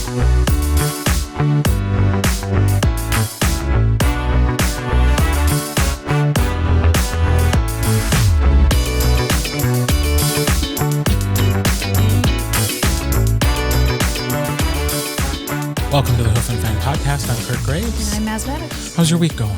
Welcome to the Hoof and Fang podcast. I'm Kirt Maz. And I'm Maz Maddox. How's your week going?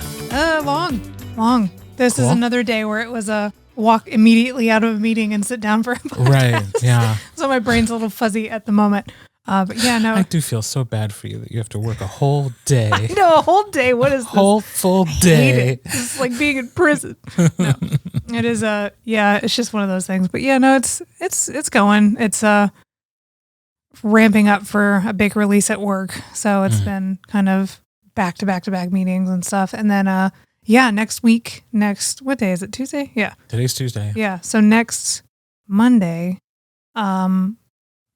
Long. This Cool. is another day where it was a walk immediately out of a meeting and sit down for a podcast. Right, yeah. So my brain's a little fuzzy at the moment. But yeah, no. I do feel so bad for you that you have to work a whole day. No, a whole day. What is this? Whole full I hate day. it. It's like being in prison. No, it is it's just one of those things. But yeah, no, it's going. It's ramping up for a big release at work. So it's been kind of back to back meetings and stuff. And then next week, what day is it? Tuesday? Yeah. Today's Tuesday. Yeah. So next Monday,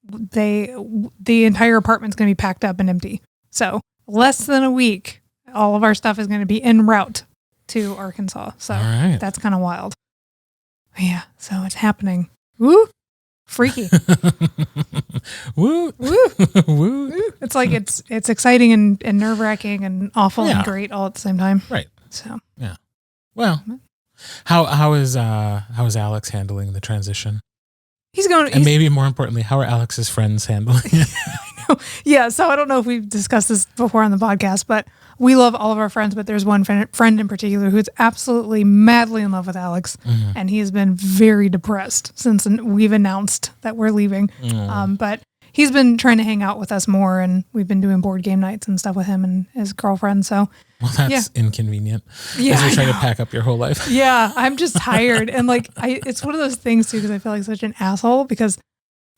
the entire apartment's going to be packed up and empty. So less than a week, all of our stuff is going to be en route to Arkansas. So All right. that's kind of wild. But yeah. So it's happening. Woo! Freaky. Woo. Woo! Woo. It's like it's exciting and nerve wracking and awful and great all at the same time. Right. So yeah. Well, how is Alex handling the transition? he's going. And maybe more importantly, how are Alex's friends handling it? Yeah, so I don't know if we've discussed this before on the podcast, but we love all of our friends, but there's one friend in particular who's absolutely madly in love with Alex, and he has been very depressed since we've announced that we're leaving. But he's been trying to hang out with us more, and we've been doing board game nights and stuff with him and his girlfriend, so... Well, that's inconvenient. Yeah, as you're trying to pack up your whole life. Yeah, I'm just tired, and it's one of those things, too, because I feel like such an asshole, because...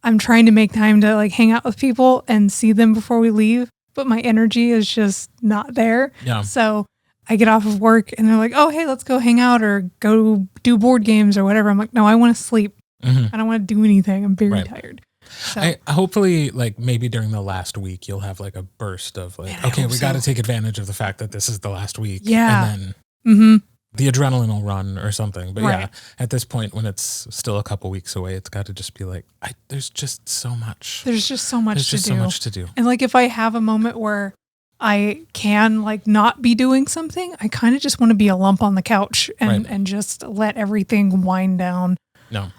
I'm trying to make time to like hang out with people and see them before we leave, but my energy is just not there. Yeah. So I get off of work and they're like, "Oh, hey, let's go hang out or go do board games or whatever." I'm like, "No, I want to sleep. I don't want to do anything. I'm very tired." So Hopefully, like maybe during the last week, you'll have like a burst of like, okay, we got to take advantage of the fact that this is the last week. Yeah. And then the adrenaline will run or something. But yeah, at this point, when it's still a couple weeks away, it's got to just be like, there's just so much. There's just so much so much to do. And like if I have a moment where I can like not be doing something, I kind of just want to be a lump on the couch and just let everything wind down. No.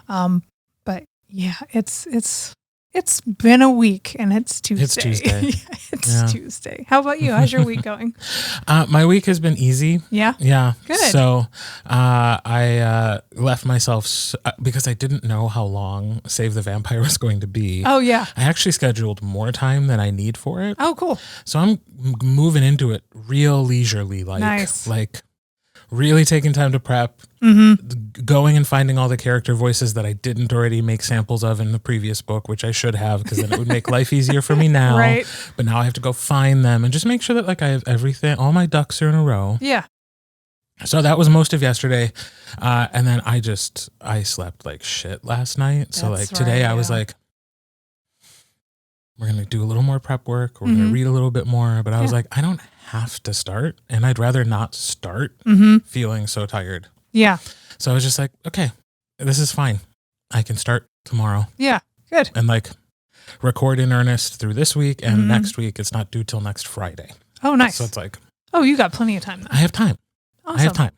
But yeah, it's been a week and it's Tuesday. It's Tuesday. It's Tuesday. How about you? How's your week going? My week has been easy. Yeah. Yeah. Good. So I left myself because I didn't know how long Save the Vampire was going to be. Oh, yeah. I actually scheduled more time than I need for it. Oh, cool. So I'm moving into it real leisurely, like really taking time to prep, going and finding all the character voices that I didn't already make samples of in the previous book, which I should have, because then it would make life easier for me now. Right. But now I have to go find them and just make sure that like I have everything, all my ducks are in a row. Yeah. So that was most of yesterday. And then I slept like shit last night. So like today I was like, we're going to do a little more prep work. We're going to read a little bit more. But I was like, I don't have to start. And I'd rather not start feeling so tired. Yeah. So I was just like, okay, this is fine. I can start tomorrow. Yeah. Good. And like record in earnest through this week. And next week, it's not due till next Friday. Oh, nice. So it's like, oh, you got plenty of time. I have time. Awesome. I have time.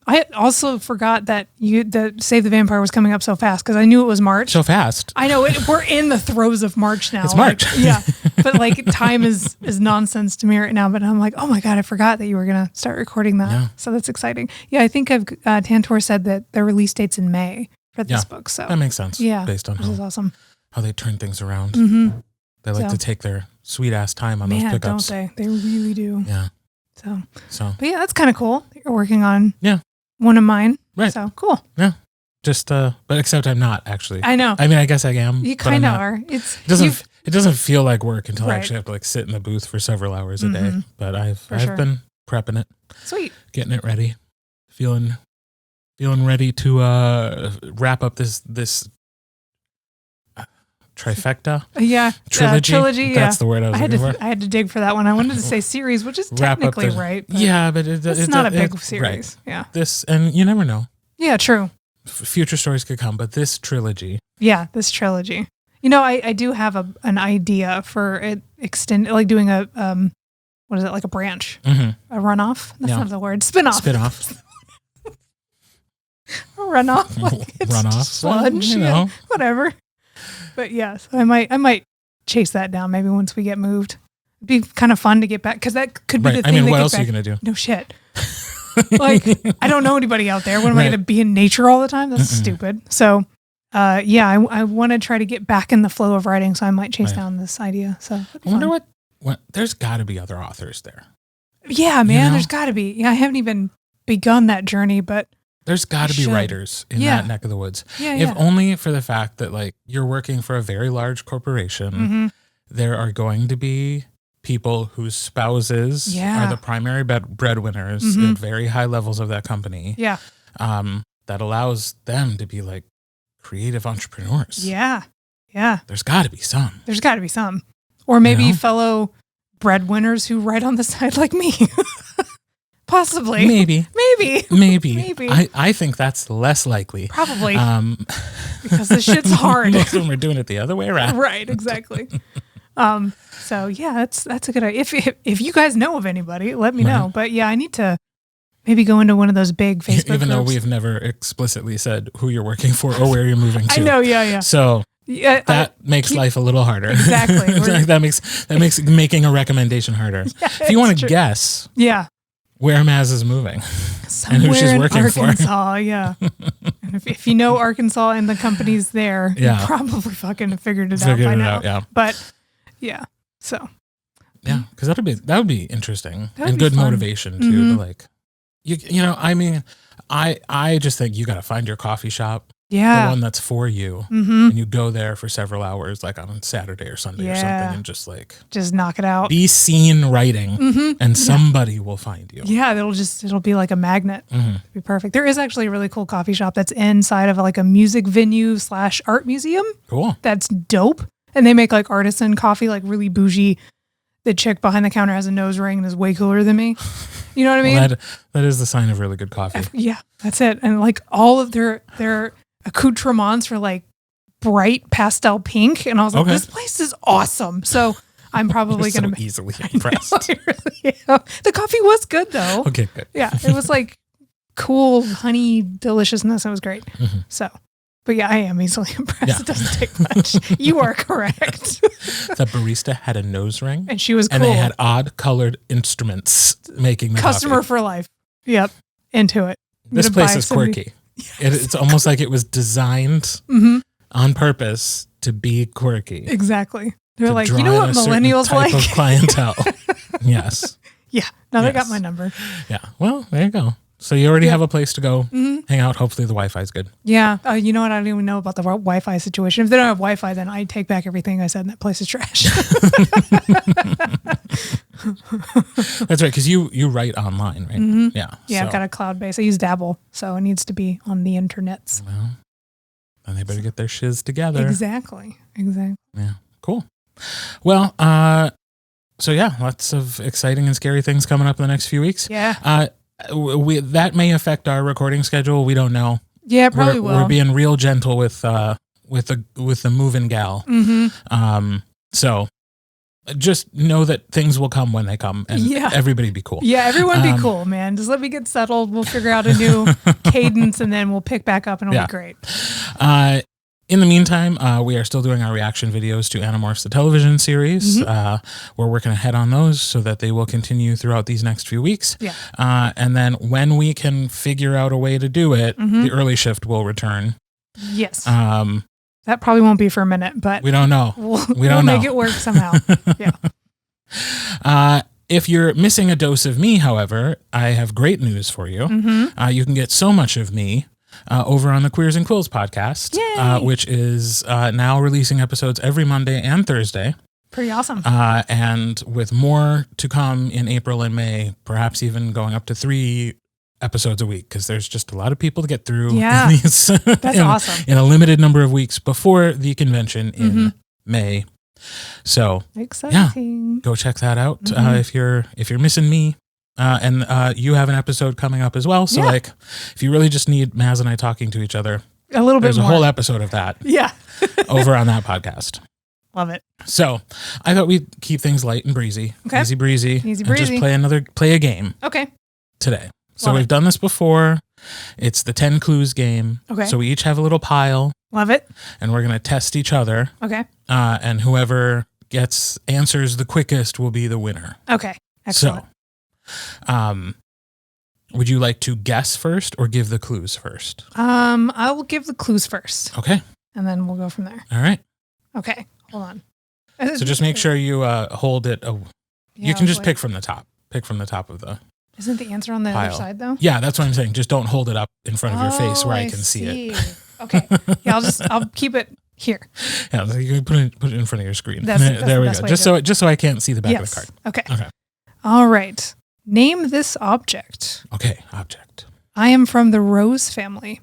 I also forgot that the Save the Vampire was coming up so fast because I knew it was March. So fast. I know we're in the throes of March now. It's March. Yeah. But like time is nonsense to me right now. But I'm like, oh my God, I forgot that you were going to start recording that. Yeah. So that's exciting. Yeah. I think Tantor said that the release date's in May for this book. So that makes sense. Yeah. Based on this is awesome. how they turn things around. They like to take their sweet ass time on those pickups. Don't they? They really do. Yeah. So. But yeah, that's kind of cool. You're working on. Yeah. One of mine. Right. So cool. Yeah. Just but except I'm not actually. I know. I mean, I guess I am. You kind of are. It doesn't feel like work until I actually have to like sit in the booth for several hours a day. But I've been prepping it. Sweet. Getting it ready. Feeling ready to wrap up this trifecta. Yeah. Trilogy. That's the word I was looking for. I had to dig for that one. I wanted to say series, which is technically right. But yeah, but it's not a big series. Right. Yeah. This, and you never know. Yeah, true. Future stories could come, but this trilogy. Yeah, this trilogy. I do have an idea for it like doing a what is it, like a branch, a runoff? That's not the word. Spinoff. A runoff, like runoff, sludge, whatever. But yes, I might chase that down maybe once we get moved. It'd be kind of fun to get back because that could be the thing. What else are you gonna do? No shit. Like I don't know anybody out there. What am I gonna be in nature all the time? That's stupid. So. I want to try to get back in the flow of writing, so I might chase down this idea. So I wonder what there's got to be other authors there. Yeah, man, there's got to be. Yeah, I haven't even begun that journey, but there's got to be writers in that neck of the woods. If only for the fact that like you're working for a very large corporation, there are going to be people whose spouses are the primary breadwinners at very high levels of that company. Yeah, that allows them to be like creative entrepreneurs. Yeah. There's got to be some. Or maybe fellow breadwinners who write on the side like me. Possibly. Maybe. Maybe. I think that's less likely. Probably. Because this shit's hard. Most of them are doing it the other way around. Right, exactly. So yeah, that's a good idea. If you guys know of anybody, let me know. But yeah, I need to maybe go into one of those big Facebook Even though groups. we've never explicitly said who you're working for or where you're moving to. I know, yeah. So that makes life a little harder. Exactly. that makes making a recommendation harder. Yeah, if you want to guess where Maz is moving somewhere and who she's working Arkansas, yeah. And if you know Arkansas and the companies there, you probably fucking figured it out by now. But yeah, so. Yeah, because that would be interesting and good motivation too. To like, I mean, I just think you got to find your coffee shop. Yeah. The one that's for you. And you go there for several hours, like on Saturday or Sunday or something, and just knock it out. Be seen writing, and somebody will find you. Yeah, it'll be like a magnet. It'll be perfect. There is actually a really cool coffee shop that's inside of like a music venue / art museum. Cool. That's dope. And they make like artisan coffee, like really bougie. The chick behind the counter has a nose ring and is way cooler than me. You know what I mean? Well, that is the sign of really good coffee. Yeah, that's it. And like all of their accoutrements are like bright pastel pink. And I was like, this place is awesome. So I'm probably going to be easily impressed. I really am. The coffee was good though. Okay, good. Yeah, it was like cool honey deliciousness. It was great. So. But yeah, I am easily impressed. Yeah. It doesn't take much. You are correct. The barista had a nose ring. And she was cool. And they had odd colored instruments making the customer coffee. For life. Yep. Into it. This place is quirky. Yes. It's almost like it was designed on purpose to be quirky. Exactly. They're like, you know what millennials like? Type of clientele. Yes. Yeah. Now they got my number. Yeah. Well, there you go. So you already have a place to go hang out. Hopefully the Wi-Fi is good. Yeah. You know what? I don't even know about the Wi-Fi situation. If they don't have Wi-Fi, then I take back everything I said and that place is trash. That's right. Because you write online, right? Yeah. Yeah. So. I've got a cloud base. I use Dabble. So it needs to be on the internets. Well, then they better get their shiz together. Exactly. Yeah. Cool. Well, so yeah, lots of exciting and scary things coming up in the next few weeks. Yeah. That may affect our recording schedule. We don't know. Yeah, probably will. We're being real gentle with the moving gal. So just know that things will come when they come, and everybody be cool. Yeah, everyone be cool, man. Just let me get settled. We'll figure out a new cadence, and then we'll pick back up, and it'll be great. In the meantime, we are still doing our reaction videos to Animorphs, the television series. We're working ahead on those so that they will continue throughout these next few weeks. Yeah. And then when we can figure out a way to do it, the early shift will return. Yes. That probably won't be for a minute, but we don't know. We'll make it work somehow. Yeah. If you're missing a dose of me, however, I have great news for you. You can get so much of me over on the Queers and Quills podcast, which is now releasing episodes every Monday and Thursday. Pretty awesome. And with more to come in April and May, perhaps even going up to 3 episodes a week, because there's just a lot of people to get through. Yeah, that's awesome. In a limited number of weeks before the convention in May. So exciting. Go check that out if you're missing me. And you have an episode coming up as well. So like, if you really just need Maz and I talking to each other, a little bit There's more. a whole episode of that. Yeah. Over on that podcast. Love it. So I thought we'd keep things light and breezy. Okay. Easy breezy. Easy and breezy. just play a game. Okay. Today. So Love we've it. done this before. It's the 10 clues game. Okay. So we each have a little pile Love it. and we're going to test each other. Okay. And whoever gets answers the quickest will be the winner. Okay. Excellent. So, would you like to guess first or give the clues first? I will give the clues first, Okay. and then we'll go from there. All right. Okay. Hold on. So just make sure you hold it. Yeah, You can just pick from the top. Pick from the top of the Isn't the answer on the pile. other side though? Yeah, that's what I'm saying. Just don't hold it up in front of your face where I I can see it. Okay. Yeah, I'll keep it here. Yeah, so you can put it in front of your screen. That's there the we best go. way Just so I can't see the back of the card. Okay. Okay. All right. Name this object. Okay. Object. I am from the rose family.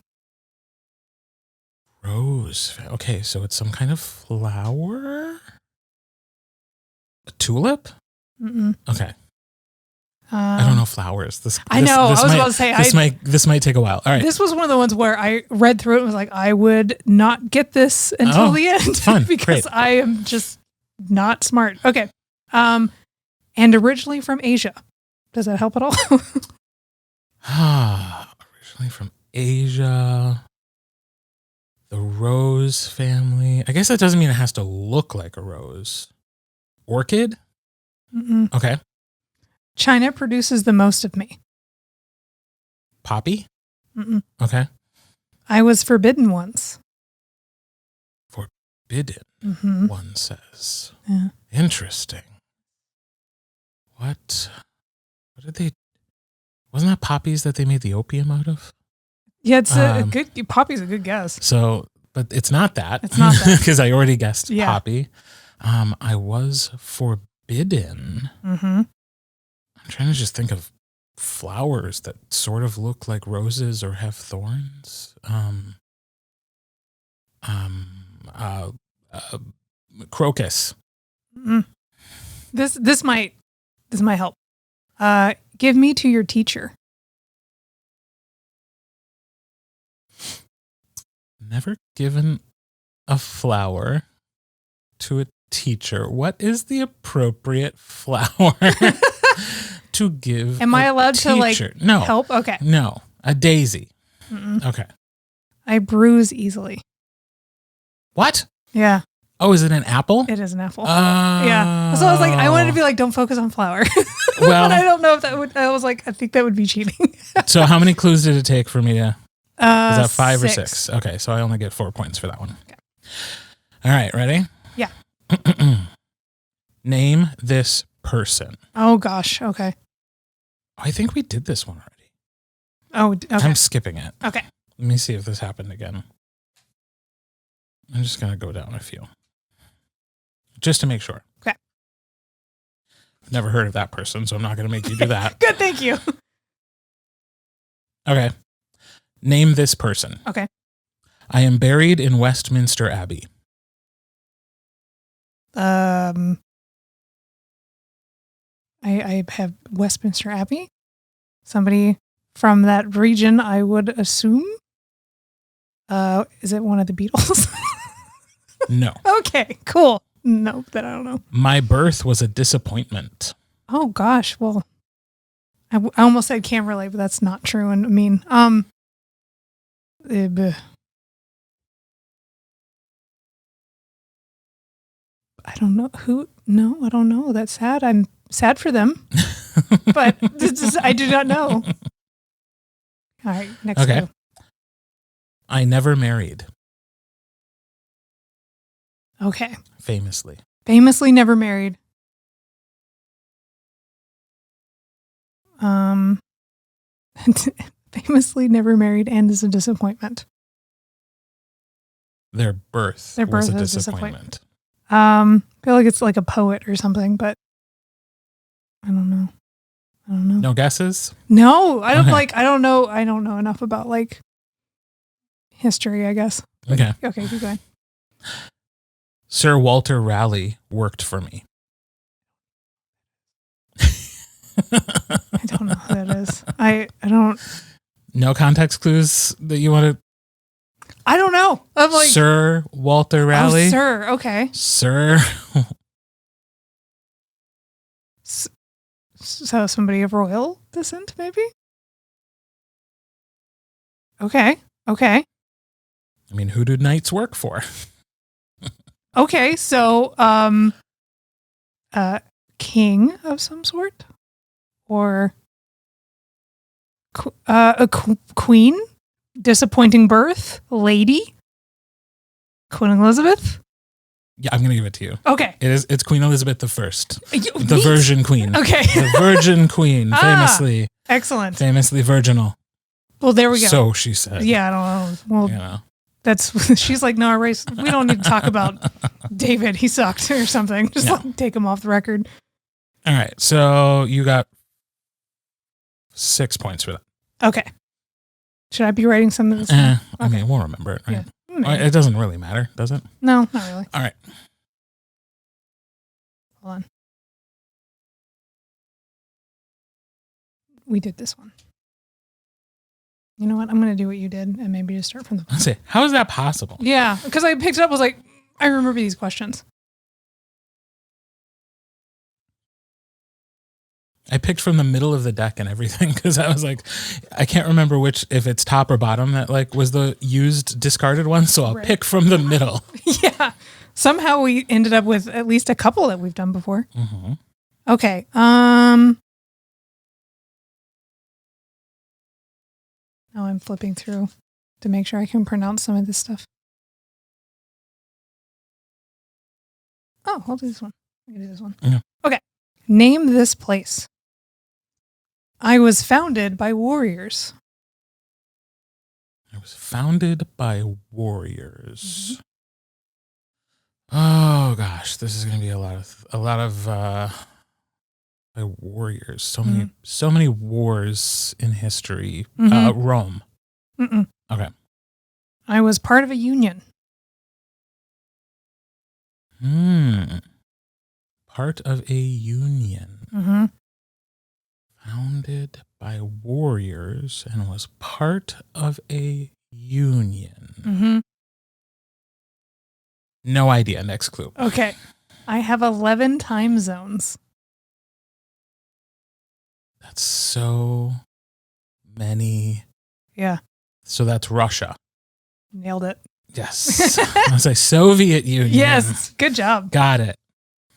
Rose. Okay, so it's some kind of flower. A tulip. Mm-mm. Okay. I don't know flowers. I know. I was about to say this might take a while. All right. This was one of the ones where I read through it and was like, I would not get this until the end fun. because Great. I am just not smart. Okay. And originally from Asia. Does that help at all? Originally from Asia. The rose family. I guess that doesn't mean it has to look like a rose. Orchid? Mm-mm. Okay. China produces the most of me. Poppy? Mm-mm. Okay. I was forbidden once. Forbidden, Mm-hmm. one says. Yeah. Interesting. What did they... Wasn't that poppies that they made the opium out of? Yeah, it's a good... Poppy's a good guess. So, but it's not that. It's not that. Because I already guessed Yeah. poppy. I was forbidden. Mm-hmm. I'm trying to just think of flowers that sort of look like roses or have thorns. Crocus. Mm. This might help. Give me to your teacher. Never given a flower to a teacher. What is the appropriate flower to give? Am I allowed to teacher? No. help? Okay. No. A daisy. Mm-mm. Okay. I bruise easily. What? Yeah, Oh, is it an apple? it is an apple. Yeah. So I was like, I wanted to be like, don't focus on flower. Well, but I don't know if that would. I was like, I think that would be cheating. so how many clues did it take for me to? Is that 5 6. or 6? Okay, so I only get 4 points for that one. Okay. All right, ready? Yeah. Name this person. Oh gosh. Okay. I think we did this one already. Oh. Okay. I'm skipping it. Okay. Let me see if this happened again. I'm just going to go down a few. Just to make sure. Okay. I've never heard of that person, so I'm not going to make you do that. Good. Thank you. Okay. Name this person. Okay. I am buried in Westminster Abbey. I have Westminster Abbey. Somebody from that region, I would assume. Is it one of the Beatles? No. Okay, cool. No, then I don't know. My birth was a disappointment. Oh gosh, well, I almost said can't relate, but that's not true. And I mean, I don't know who. No, I don't know. That's sad. I'm sad for them, but I do not know. All right, next. Okay. Clue. I never married. Okay. Famously. Famously never married. Famously never married and is a disappointment. Their birth was a disappointment. I feel like it's like a poet or something, but I don't know. No guesses? No, I don't Okay. like. I don't know. I don't know enough about like history, I guess. Okay. Okay, keep going. Sir Walter Raleigh worked for me. I don't know who that is. I don't. No context clues that you want to... I don't know. I'm like Sir Walter Raleigh. Oh, sir. Okay. Sir. So somebody of royal descent, maybe? Okay. I mean, who do knights work for? Okay. So, king of some sort? Or a queen? Disappointing birth? Lady? Queen Elizabeth? Yeah, I'm gonna give it to you. Okay. It's Queen Elizabeth I, the Virgin Queen. Okay. The Virgin Queen, famously virginal. Well, there we go. So she said. Yeah, I don't know. Well, that's she's like, no, erase. We don't need to talk about David. He sucked or something. Just like, take him off the record. All right. So you got 6 points for that. Okay. Should I be writing some of this? I mean, we'll remember it, right? Yeah. It doesn't really matter, does it? No, not really. All right. Hold on. We did this one. You know what? I'm going to do what you did and maybe just start from the bottom. Let's see. How is that possible? Yeah, because I picked it up, I was like, I remember these questions. I picked from the middle of the deck and everything because I was like, I can't remember if it's top or bottom that like was the used discarded one. So I'll pick from the middle. Yeah. Somehow we ended up with at least a couple that we've done before. Mm-hmm. Okay. Now I'm flipping through to make sure I can pronounce some of this stuff. Oh, I'll do this one. I can do this one. Yeah. Okay. Name this place. I was founded by warriors. I was founded by warriors. Mm-hmm. Oh gosh, this is going to be a lot of by warriors. So many wars in history. Mm-hmm. Rome. Mm-mm. Okay. I was part of a union. Part of a union. Mm-hmm. Founded by warriors and was part of a union. Mm-hmm. No idea. Next clue. Okay. I have 11 time zones. That's so many. Yeah. So that's Russia. Nailed it. Yes. I was like, Soviet Union. Yes. Good job. Got it.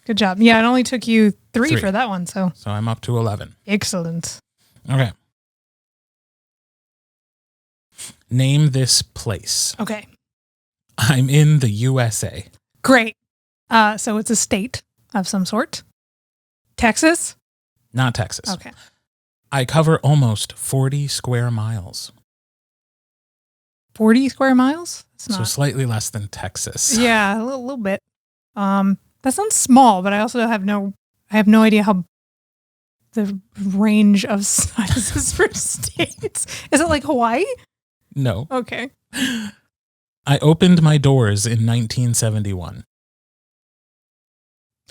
Good job. Yeah, it only took you three for that one. So I'm up to 11. Excellent. Okay. Name this place. Okay. I'm in the USA. Great. So it's a state of some sort. Texas? Not Texas. Okay. I cover almost 40 square miles. 40 square miles? So slightly less than Texas. Yeah, a little bit. That sounds small, but I also have no idea how the range of sizes for states. Is it like Hawaii? No. Okay. I opened my doors in 1971.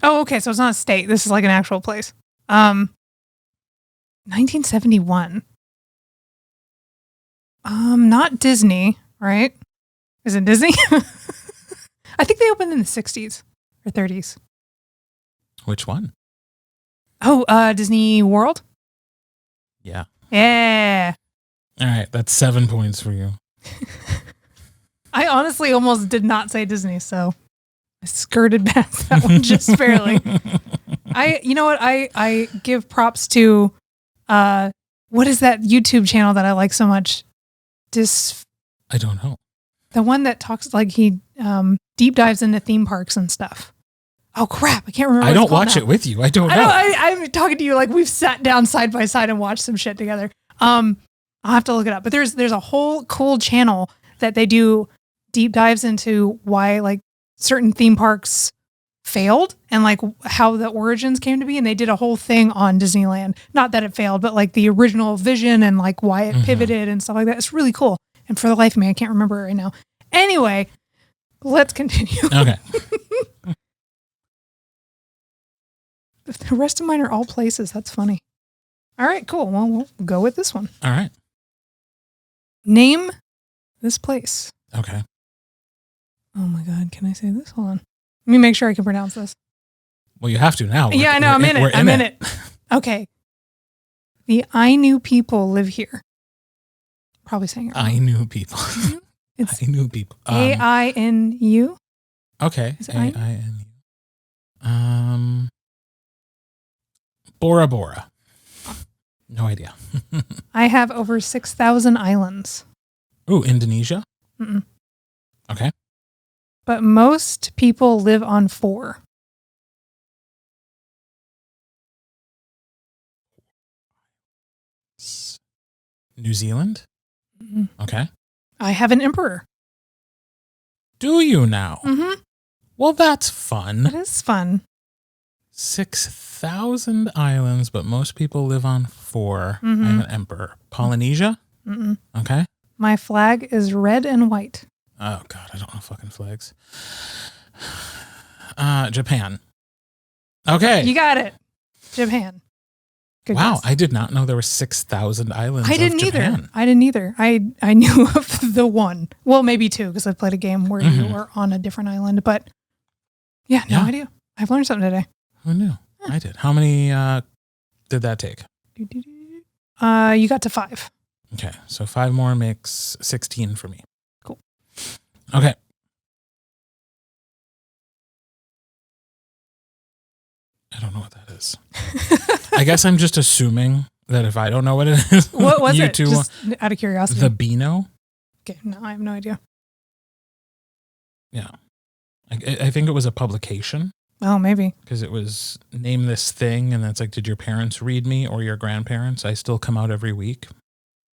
Oh, okay. So it's not a state. This is like an actual place. 1971. Not Disney, right? Is it Disney? I think they opened in the 60s or 30s. Which one? Oh, Disney World? Yeah. Yeah. All right. That's 7 points for you. I honestly almost did not say Disney, so I skirted past that one just barely. You know what? I give props to, what is that YouTube channel that I like so much? I don't know. The one that talks like he deep dives into theme parks and stuff. Oh crap! I can't remember. I don't watch it with you. I don't know. I'm talking to you like we've sat down side by side and watched some shit together. I'll have to look it up. But there's a whole cool channel that they do deep dives into why like certain theme parks failed and like how the origins came to be. And they did a whole thing on Disneyland. Not that it failed, but like the original vision and like why it pivoted and stuff like that. It's really cool. And for the life of me, I can't remember it right now. Anyway, let's continue. Okay. The rest of mine are all places. That's funny. All right, cool. Well, we'll go with this one. All right. Name this place. Okay. Oh my God. Can I say this? Hold on. Let me make sure I can pronounce this. Well, you have to now. Yeah, I know. I'm in it. I'm in it. Okay. The Ainu people live here. Probably saying it wrong. Ainu people. It's Ainu people. AINU. Okay. Is it Ainu? AINU. Bora Bora. No idea. I have over 6,000 islands. Ooh, Indonesia? Mm-mm. Okay. But most people live on 4. New Zealand? Mm-hmm. Okay. I have an emperor. Do you now? Mm-hmm. Well, that's fun. It is fun. 6,000 islands, but most people live on 4. Mm-hmm. I have an emperor. Polynesia? Mm-mm. Okay. My flag is red and white. Oh, God, I don't know fucking flags. Japan. Okay. You got it. Japan. Good Wow, guess. I did not know there were 6,000 islands. I didn't of Japan. either. I knew of the one. Well, maybe 2 because I played a game where you were on a different island. But yeah, no idea. I've learned something today. Who knew? I did. How many did that take? You got to 5. Okay, so 5 more makes 16 for me. Cool. Okay. I don't know what that is. I guess I'm just assuming that if I don't know what it is, What was you it? two, Just out of curiosity. the Beano? Okay, no, I have no idea. Yeah. I think it was a publication. Oh, maybe. Because it was name this thing, and it's like, did your parents read me or your grandparents? I still come out every week.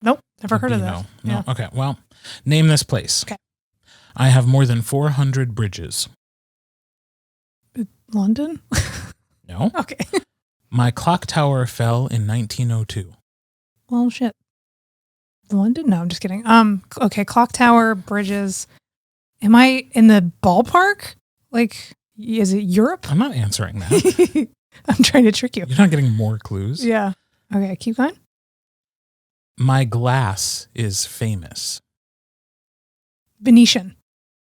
Nope, never heard of Beano. that. No. Yeah. Okay, well, name this place. Okay. I have more than 400 bridges. London? No. Okay. My clock tower fell in 1902. Well, shit. London? No, I'm just kidding. Okay, clock tower, bridges. Am I in the ballpark? Like, is it Europe? I'm not answering that. I'm trying to trick you. You're not getting more clues. Yeah. Okay, keep going. My glass is famous. Venetian.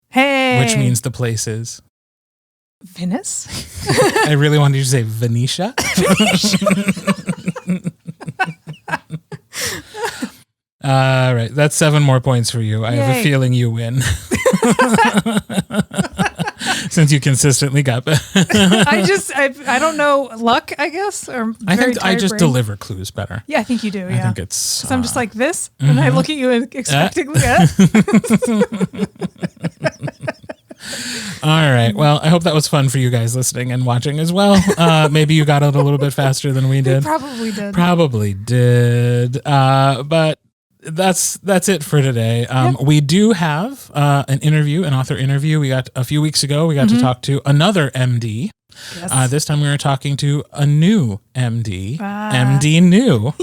Hey. Which means the place is? Venice? I really wanted you to say Venetia. All right, that's 7 more points for you. I have a feeling you win. Since you consistently got I don't know, luck, I guess, or I think I just deliver clues better. Yeah, I think you do. Yeah, I think it's. So I'm just like this, and I look at you and expectantly. All right. Well, I hope that was fun for you guys listening and watching as well. Maybe you got it a little bit faster than we did. Probably did. But that's it for today. We do have an author interview. We got a few weeks ago. We got to talk to another MD. Yes. This time we were talking to a new MD. MD New.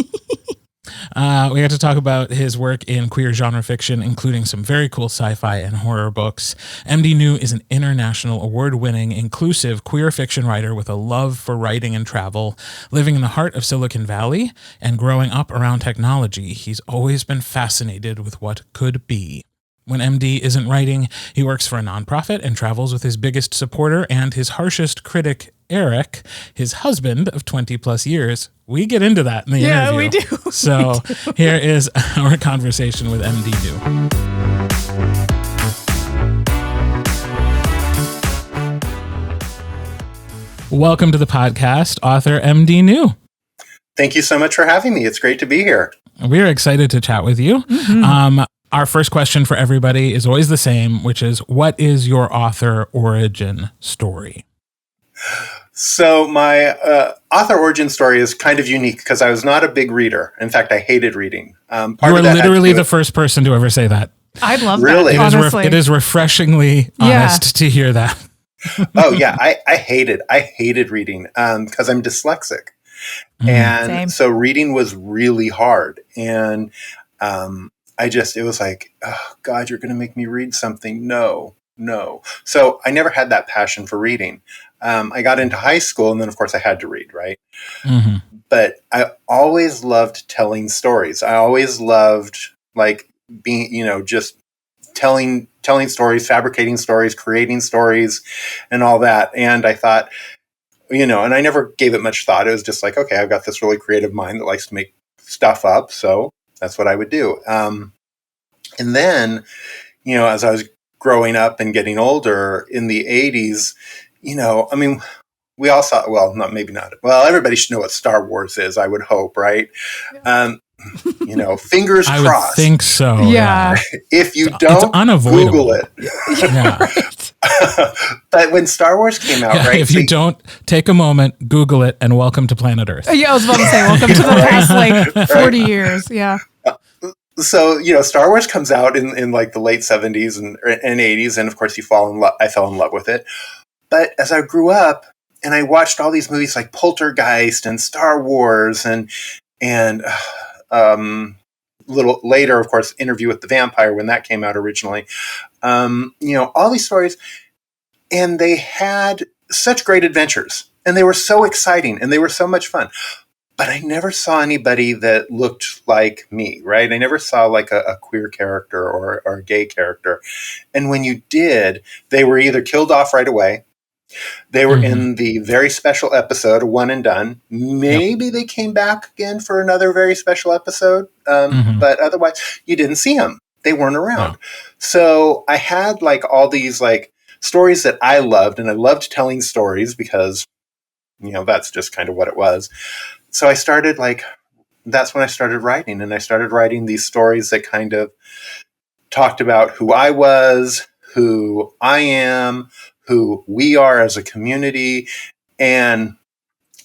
We got to talk about his work in queer genre fiction, including some very cool sci-fi and horror books. MD New is an international award-winning, inclusive queer fiction writer with a love for writing and travel. Living in the heart of Silicon Valley and growing up around technology, he's always been fascinated with what could be. When MD isn't writing, he works for a nonprofit and travels with his biggest supporter and his harshest critic, Eric, his husband of 20 plus years. We get into that in the interview. Yeah, we do. So here is our conversation with MD New. Welcome to the podcast, author MD New. Thank you so much for having me. It's great to be here. We're excited to chat with you. Our first question for everybody is always the same, which is, what is your author origin story? So my author origin story is kind of unique because I was not a big reader. In fact, I hated reading. You were literally the first person to ever say that. I'd love really? that, honestly. It is refreshingly honest to hear that. Oh, yeah. I hated reading because I'm dyslexic. And Same. So reading was really hard. And it was like, oh, God, you're going to make me read something. No. So I never had that passion for reading. I got into high school and then, of course, I had to read, right? Mm-hmm. But I always loved telling stories. I always loved like being, just telling telling stories, fabricating stories, creating stories, and all that. And I thought, and I never gave it much thought. It was just like, okay, I've got this really creative mind that likes to make stuff up. So that's what I would do. And then, as I was growing up and getting older in the 80s, we all saw, well, maybe not. Well, everybody should know what Star Wars is, I would hope, right? Fingers I crossed. would think so. Yeah. If you don't, Google it. Yeah. But when Star Wars came out, right? If you don't, take a moment, Google it, and welcome to planet Earth. Yeah, I was about to say, welcome to the past 40 years. Yeah. So, Star Wars comes out in like the late 70s and 80s. And of course, I fell in love with it. But as I grew up and I watched all these movies like Poltergeist and Star Wars and little later, of course, Interview with the Vampire when that came out originally, all these stories, and they had such great adventures and they were so exciting and they were so much fun. But I never saw anybody that looked like me, right? I never saw like a queer character or a gay character. And when you did, they were either killed off right away. They were in the very special episode, one and done. Maybe they came back again for another very special episode. But otherwise, you didn't see them. They weren't around. So I had like all these like stories that I loved, and I loved telling stories because, that's just kind of what it was. So I started that's when I started writing, and I started writing these stories that kind of talked about who I was, who I am, who we are as a community. And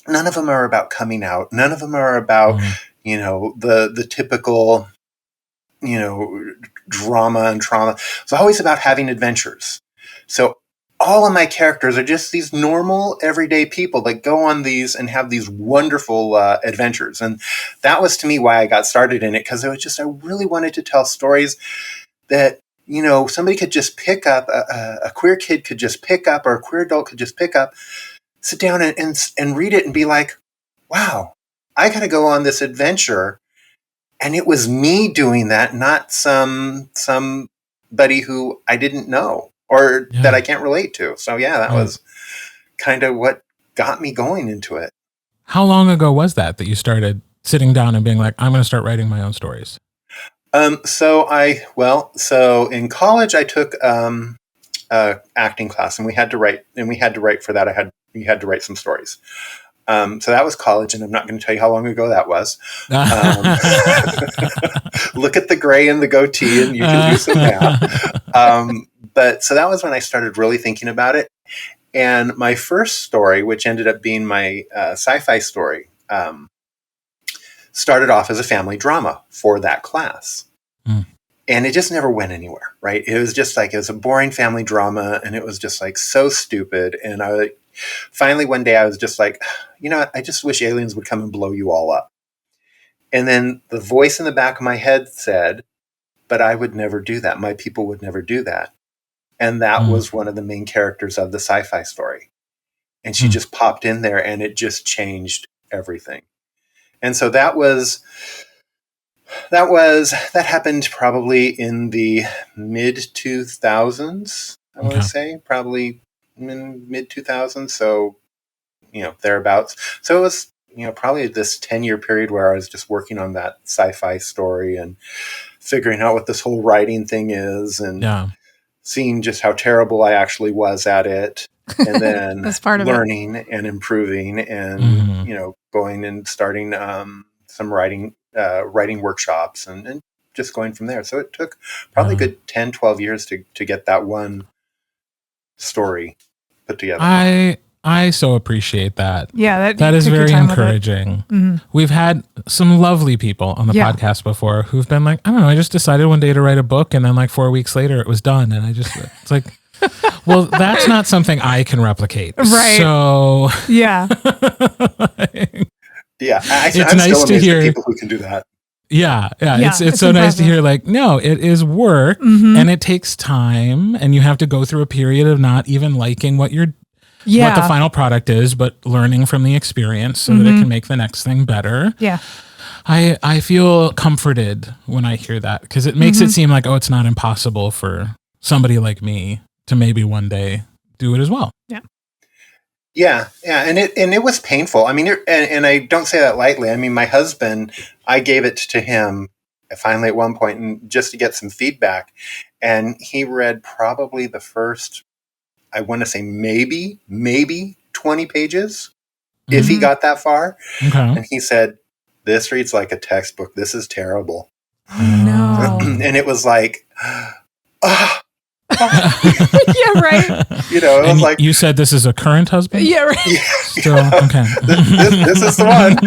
none of them are about coming out. None of them are about, the typical, drama and trauma. It's always about having adventures. So all of my characters are just these normal, everyday people that go on these and have these wonderful adventures. And that was, to me, why I got started in it, because I really wanted to tell stories that, somebody could just pick up, a queer kid could just pick up, or a queer adult could just pick up, sit down and read it and be like, wow, I got to go on this adventure. And it was me doing that, not somebody who I didn't know or that I can't relate to. So that was kind of what got me going into it. How long ago was that you started sitting down and being like, I'm going to start writing my own stories? So in college I took acting class, and we had to write for that. We had to write some stories. So that was college, and I'm not going to tell you how long ago that was. Look at the gray and the goatee, and you can do some math. But so that was when I started really thinking about it. And my first story, which ended up being my sci-fi story, started off as a family drama for that class. And it just never went anywhere, right? It was just like, it was a boring family drama, and it was just like so stupid. And finally one day I was just like, I just wish aliens would come and blow you all up. And then the voice in the back of my head said, but I would never do that. My people would never do that. And that was one of the main characters of the sci-fi story. And she just popped in there, and it just changed everything. And so that happened probably in the mid 2000s, I want to say, probably in mid 2000s. So, thereabouts. So it was, probably this 10-year period where I was just working on that sci-fi story and figuring out what this whole writing thing is, and seeing just how terrible I actually was at it. And then That's part of learning and improving and, going and starting some writing workshops and just going from there. So it took probably a good 10, 12 years to get that one story put together. I so appreciate that. Yeah, that is very encouraging. We've had some lovely people on the podcast before who've been like, I don't know, I just decided one day to write a book, and then like 4 weeks later it was done. And it's like, well, that's not something I can replicate. Right. So yeah. It's nice to hear people who can do that. Yeah. It's so nice to hear, like, no, it is work and it takes time, and you have to go through a period of not even liking what what the final product is, but learning from the experience so that it can make the next thing better. Yeah. I feel comforted when I hear that, because it makes it seem like, oh, it's not impossible for somebody like me to maybe one day do it as well. Yeah, and it was painful. I mean, and I don't say that lightly. I mean, my husband, I gave it to him finally at one point, and just to get some feedback, and he read probably the first, I want to say maybe 20 pages, if he got that far. Okay. And he said, "This reads like a textbook. This is terrible." Oh, no. And it was like, ah. Yeah, right. You know, it was like, you said this is a current husband? Yeah, right. yeah, Still, okay. this is the one.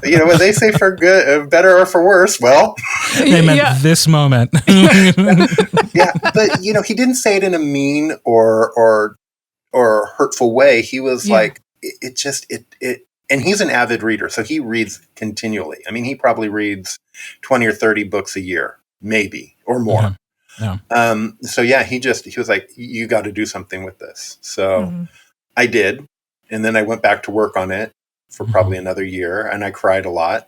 You know, when they say for good, better or for worse, well, They meant this moment. yeah, but you know, he didn't say it in a mean or hurtful way. He was like, it just, and he's an avid reader, so he reads continually. I mean, he probably reads 20 or 30 books a year, maybe, or more. Yeah. So yeah, he was like, you got to do something with this. So I did. And then I went back to work on it for probably another year, and I cried a lot,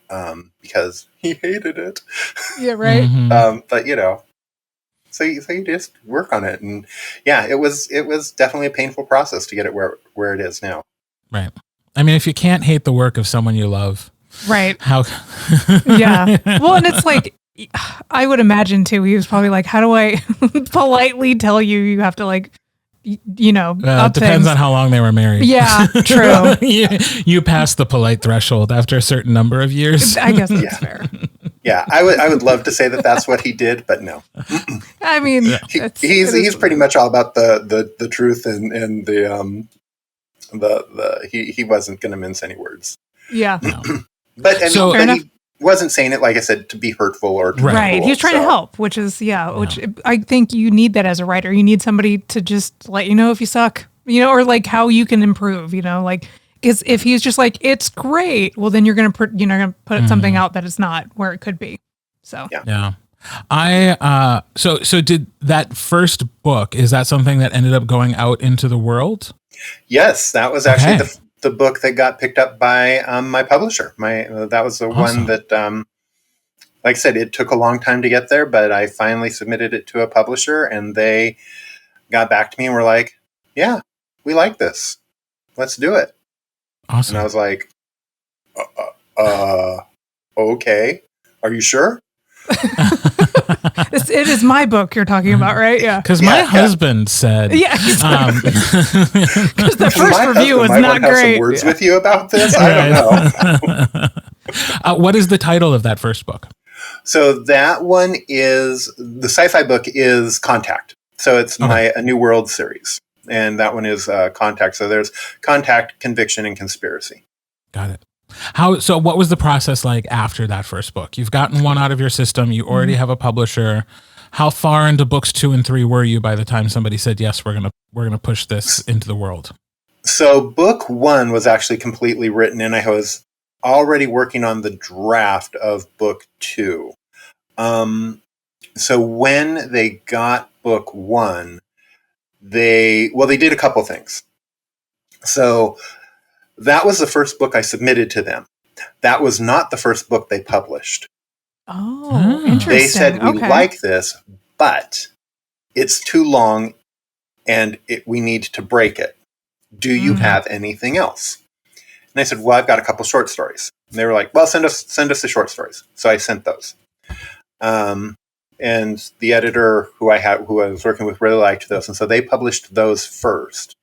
because he hated it. Yeah, right. But you know, so you just work on it. And yeah, it was definitely a painful process to get it where it is now. Right. I mean, if you can't hate the work of someone you love, Right. how? Yeah. Well, and it's like, I would imagine too, he was probably like, how do I politely tell you have to, like, you know, It depends on how long they were married. Yeah, true. You pass the polite threshold after a certain number of years. I guess that's fair. Yeah, I would love to say that that's what he did, but no. I mean, he's pretty much all about the truth, and he wasn't going to mince any words. Yeah. No. But So- he wasn't saying it, like I said, to be hurtful or to be Right. cruel, He was trying to help, which I think you need that as a writer. You need somebody to just let you know if you suck, you know, or like how you can improve, you know, like, because if he's just like, it's great, well, then you're going to put something out that it's not where it could be. So, Yeah. So did that first book, is that something that ended up going out into the world? Yes, that was actually the book that got picked up by my publisher. That was the one that, like I said, it took a long time to get there, but I finally submitted it to a publisher, and they got back to me and were like, "Yeah, we like this. Let's do it." Awesome. And I was like, "Okay, are you sure?" it is my book you're talking about, right? Yeah. Because my husband said, Because the first review was not have great. some words with you about this. I don't know. What is the title of that first book? So that one is the sci-fi book is Contact. So it's a New World series, and that one is Contact. So there's Contact, Conviction, and Conspiracy. Got it. So what was the process like after that first book? You've gotten one out of your system. You already have a publisher. How far into books 2 and 3 were you by the time somebody said, yes, we're gonna push this into the world? So book 1 was actually completely written, and I was already working on the draft of book 2. So when they got book 1, they did a couple things. So that was the first book I submitted to them. That was not the first book they published. Oh, interesting. They said, we like this, but it's too long and we need to break it. Do you have anything else? And I said, well, I've got a couple short stories. And they were like, well, send us the short stories. So I sent those. And the editor who I was working with really liked those. And so they published those first.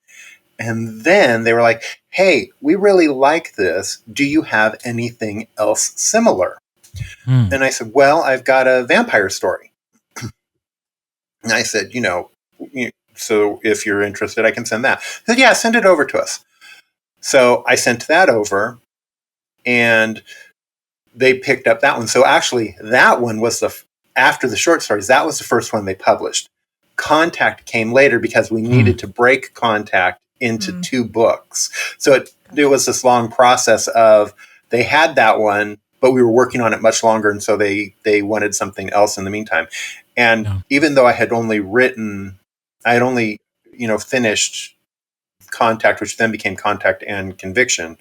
And then they were like, hey, we really like this. Do you have anything else similar? And I said, well, I've got a vampire story. And I said, so if you're interested, I can send that. I said, yeah, send it over to us. So I sent that over, and they picked up that one. So actually, that one was after the short stories, that was the first one they published. Contact came later because we needed to break Contact into 2 books. So it was this long process of, they had that one, but we were working on it much longer. And so they wanted something else in the meantime. And even though I had only finished Contact, which then became Contact and Conviction,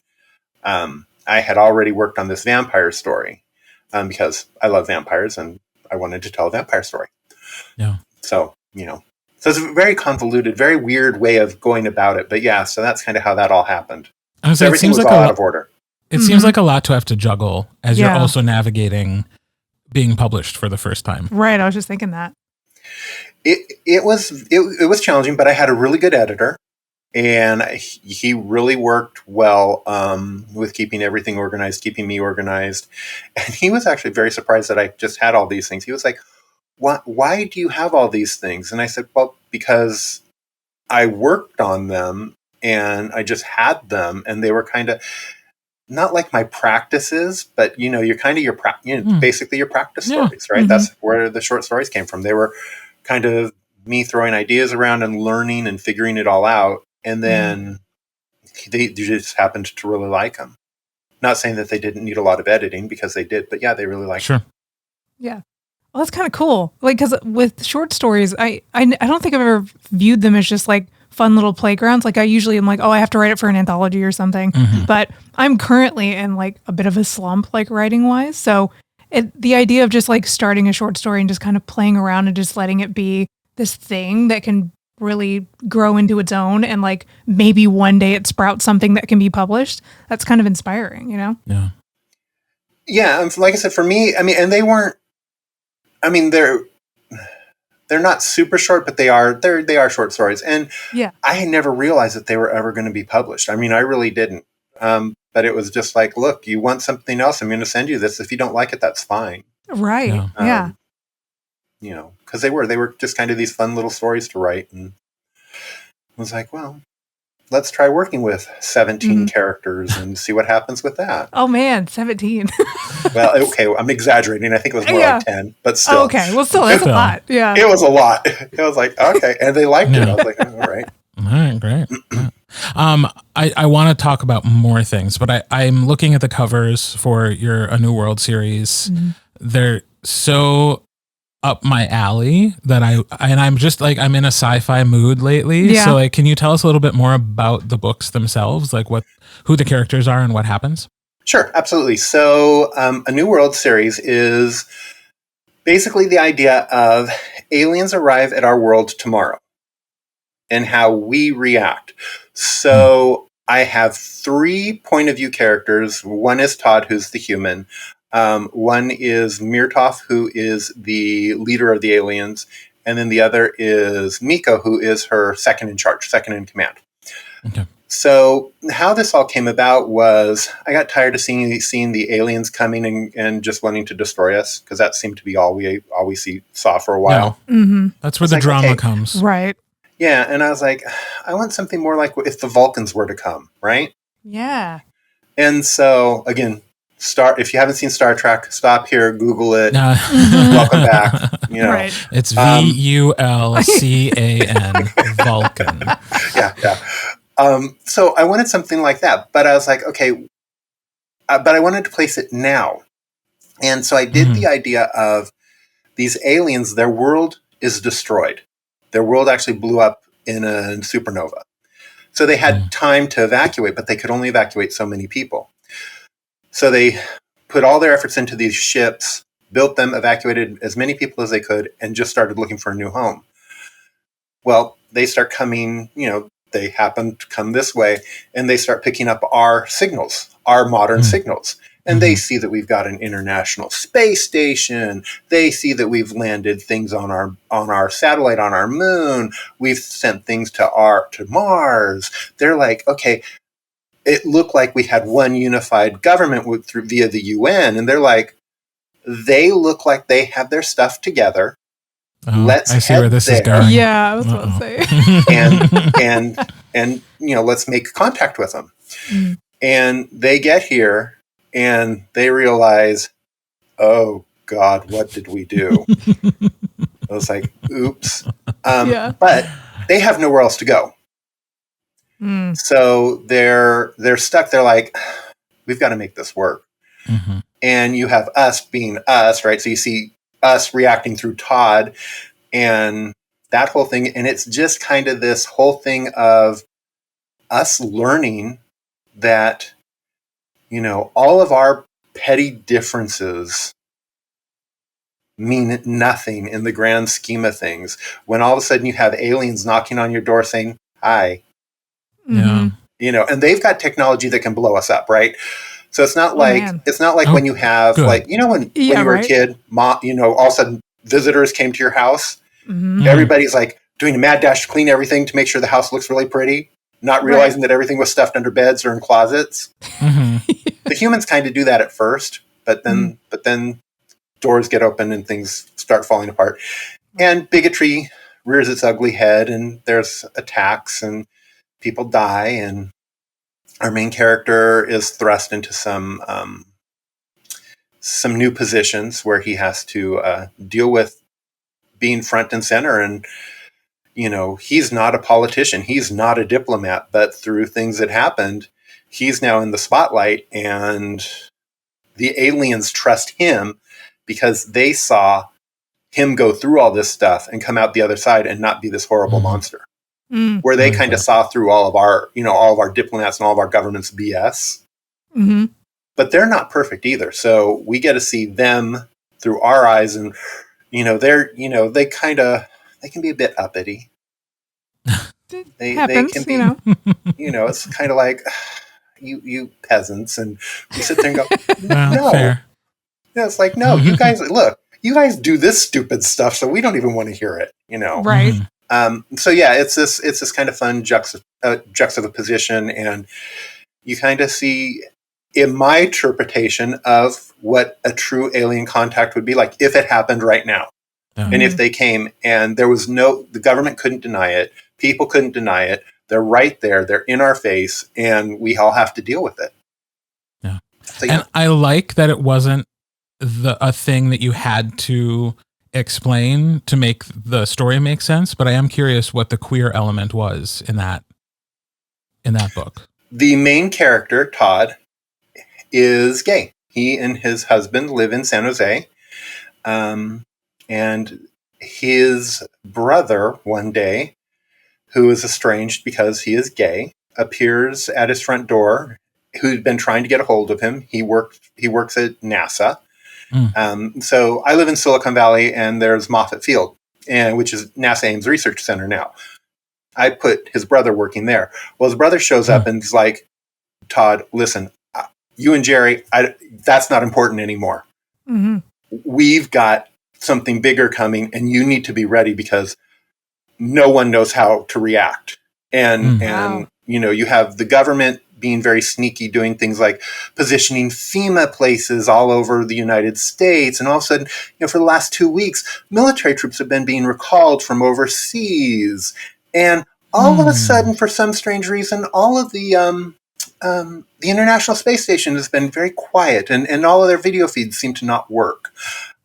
I had already worked on this vampire story because I love vampires and I wanted to tell a vampire story. Yeah. So So it's a very convoluted, very weird way of going about it. But yeah, so that's kind of how that all happened. So everything was all out of order. It seems like a lot to have to juggle as you're also navigating being published for the first time. Right. I was just thinking that. It was challenging, but I had a really good editor, and he really worked well with keeping everything organized, keeping me organized. And he was actually very surprised that I just had all these things. He was like, why do you have all these things? And I said, well, because I worked on them and I just had them, and they were kind of not like my practices, but you're kind of basically your practice stories, right? Mm-hmm. That's where the short stories came from. They were kind of me throwing ideas around and learning and figuring it all out. And then they just happened to really like them. Not saying that they didn't need a lot of editing, because they did, but yeah, they really liked them. Yeah. Well, that's kind of cool. Like, because with short stories, I don't think I've ever viewed them as just like fun little playgrounds. Like I usually am like, oh, I have to write it for an anthology or something. Mm-hmm. But I'm currently in like a bit of a slump, like writing wise. So the idea of just like starting a short story and just kind of playing around and just letting it be this thing that can really grow into its own, and like maybe one day it sprouts something that can be published. That's kind of inspiring, Yeah. Yeah. Like I said, for me, and they weren't, they're not super short, but they are short stories. And I never realized that they were ever going to be published. I really didn't. But it was just like, look, you want something else, I'm going to send you this. If you don't like it, that's fine. Right. Yeah. Because they were just kind of these fun little stories to write. And I was like, well, let's try working with 17 characters and see what happens with that. Oh man, 17. Well, okay, I'm exaggerating. I think it was more like 10, but still. Oh, okay, well, still, that's a lot. Yeah. It was a lot. It was like, okay. And they liked it. I was like, all right. All right, great. I want to talk about more things, but I'm looking at the covers for your A New World series. Mm-hmm. They're so up my alley that I'm just like, I'm in a sci-fi mood lately. Yeah. So like, can you tell us a little bit more about the books themselves? Like who the characters are and what happens? Sure, absolutely. So A New World series is basically the idea of aliens arrive at our world tomorrow and how we react. So I have 3 point of view characters. One is Todd, who's the human. One is Myrtov, who is the leader of the aliens. And then the other is Miko, who is her second in command. Okay. So how this all came about was I got tired of seeing the aliens coming and just wanting to destroy us, because that seemed to be all we saw for a while. Yeah. Mm-hmm. That's where the drama comes. Right. Yeah. And I was like, I want something more like if the Vulcans were to come, right? Yeah. And so, again, if you haven't seen Star Trek, stop here, Google it. Welcome back. Right. It's VULCAN, Vulcan. Yeah. So I wanted something like that, but I was like, okay, but I wanted to place it now. And so I did the idea of these aliens, their world is destroyed. Their world actually blew up in a supernova. So they had time to evacuate, but they could only evacuate so many people. So they put all their efforts into these ships, built them, evacuated as many people as they could, and just started looking for a new home. Well, they start coming, they happen to come this way, and they start picking up our signals, our modern signals. And they see that we've got an international space station. They see that we've landed things on our satellite, on our moon. We've sent things to Mars. They're like, okay, it looked like we had one unified government via the UN. And they're like, they look like they have their stuff together. I see where this is going. Yeah, I was about to say. and let's make contact with them. Mm. And they get here and they realize, oh God, what did we do? I was like, oops. But they have nowhere else to go. Mm. So they're stuck. They're like, we've got to make this work. Mm-hmm. And you have us being us, right? So you see us reacting through Todd and that whole thing. And it's just kind of this whole thing of us learning that, all of our petty differences mean nothing in the grand scheme of things. When all of a sudden you have aliens knocking on your door saying, hi, Yeah. And they've got technology that can blow us up, right? So it's not like Oh, when you have good. like, when you were a kid, all of a sudden visitors came to your house. Mm-hmm. Everybody's like doing a mad dash to clean everything to make sure the house looks really pretty, not realizing that everything was stuffed under beds or in closets. Mm-hmm. The humans kind of do that at first, but then doors get open and things start falling apart. And bigotry rears its ugly head, and there's attacks and people die, and our main character is thrust into some new positions where he has to deal with being front and center. And he's not a politician, he's not a diplomat, but through things that happened, he's now in the spotlight, and the aliens trust him because they saw him go through all this stuff and come out the other side and not be this horrible monster. Where they kind of saw through all of our diplomats and all of our government's BS. Mm-hmm. But they're not perfect either. So we get to see them through our eyes, and they can be a bit uppity. They can be, it's kind of like you peasants, and we sit there and go, no. Fair. Yeah, it's like, no, you guys do this stupid stuff, so we don't even want to hear it, Right. So yeah, it's this kind of fun juxtaposition, and you kind of see, in my interpretation of what a true alien contact would be like if it happened right now. And if they came and the government couldn't deny it, people couldn't deny it, they're right there, they're in our face, and we all have to deal with it. Yeah. So, yeah. And I like that it wasn't a thing that you had to explain to make the story make sense, but I am curious what the queer element was in that book. The main character, Todd, is gay. He and his husband live in San Jose. And his brother, one day, who is estranged because he is gay, appears at his front door, who'd been trying to get a hold of him. He works at NASA. So I live in Silicon Valley, and there's Moffett Field, which is NASA Ames Research Center now. I put his brother working there. Well, his brother shows up and is like, Todd, listen, you and Jerry, that's not important anymore. Mm-hmm. We've got something bigger coming, and you need to be ready because no one knows how to react. And you have the government being very sneaky, doing things like positioning FEMA places all over the United States. And all of a sudden, for the last 2 weeks, military troops have been being recalled from overseas. And all of a sudden, for some strange reason, all of the International Space Station has been very quiet, and all of their video feeds seem to not work.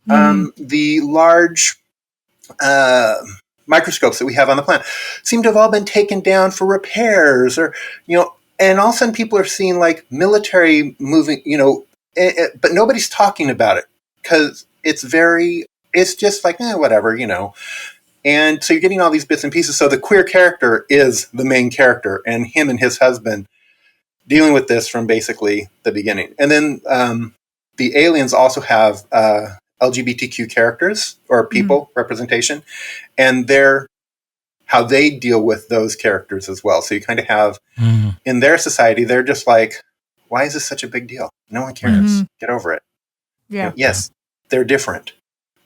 The large microscopes that we have on the planet seem to have all been taken down for repairs, or, and all of a sudden people are seeing like military moving, but nobody's talking about it because it's just like, whatever, And so you're getting all these bits and pieces. So the queer character is the main character, and him and his husband dealing with this from basically the beginning. And then the aliens also have LGBTQ characters or people representation, and how they deal with those characters as well. So you kind of have in their society, they're just like, why is this such a big deal? No one cares. Get over it. Yeah. Yes, they're different.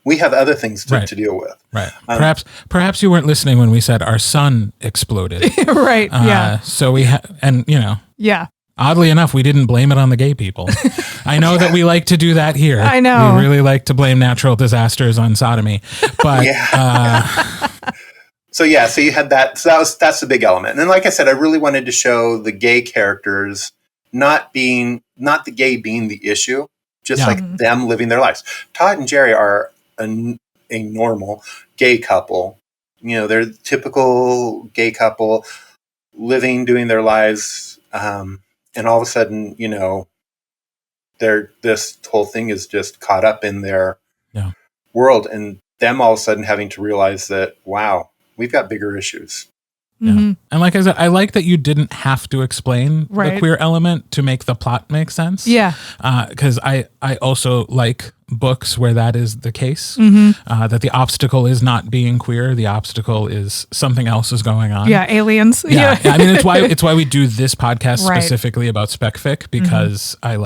We have other things to deal with. Right. Perhaps you weren't listening when we said our sun exploded. Right. Yeah. So Yeah. Oddly enough, we didn't blame it on the gay people. I know that we like to do that here. I know. We really like to blame natural disasters on sodomy. But So you had that. So that's the big element. And like I said, I really wanted to show the gay characters not the gay being the issue, just like them living their lives. Todd and Jerry are a normal gay couple. They're the typical gay couple living, doing their lives. And all of a sudden, this whole thing is just caught up in their world, and them all of a sudden having to realize that, wow, we've got bigger issues. Yeah. And like I said, I like that you didn't have to explain the queer element to make the plot make sense. Yeah. Because I also like books where that is the case, that the obstacle is not being queer. The obstacle is something else is going on. Yeah, aliens. Yeah. I mean, it's why we do this podcast specifically about spec fic, because I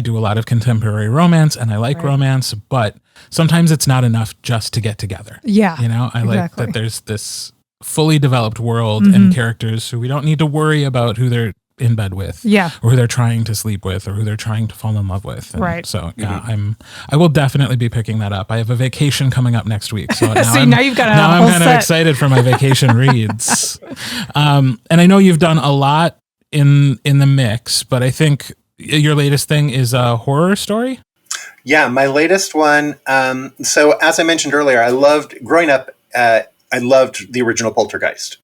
do a lot of contemporary romance and I like romance, but sometimes it's not enough just to get together. Yeah. You know, I like that there's this fully developed world and characters who we don't need to worry about who they're in bed with, or who they're trying to sleep with, or who they're trying to fall in love with. And so I will definitely be picking that up. I have a vacation coming up next week, so now you've got I'm kind of excited for my vacation reads. And I know you've done a lot in the mix, but I think your latest thing is a horror story. Yeah, my latest one. So as I mentioned earlier, growing up. I loved the original Poltergeist.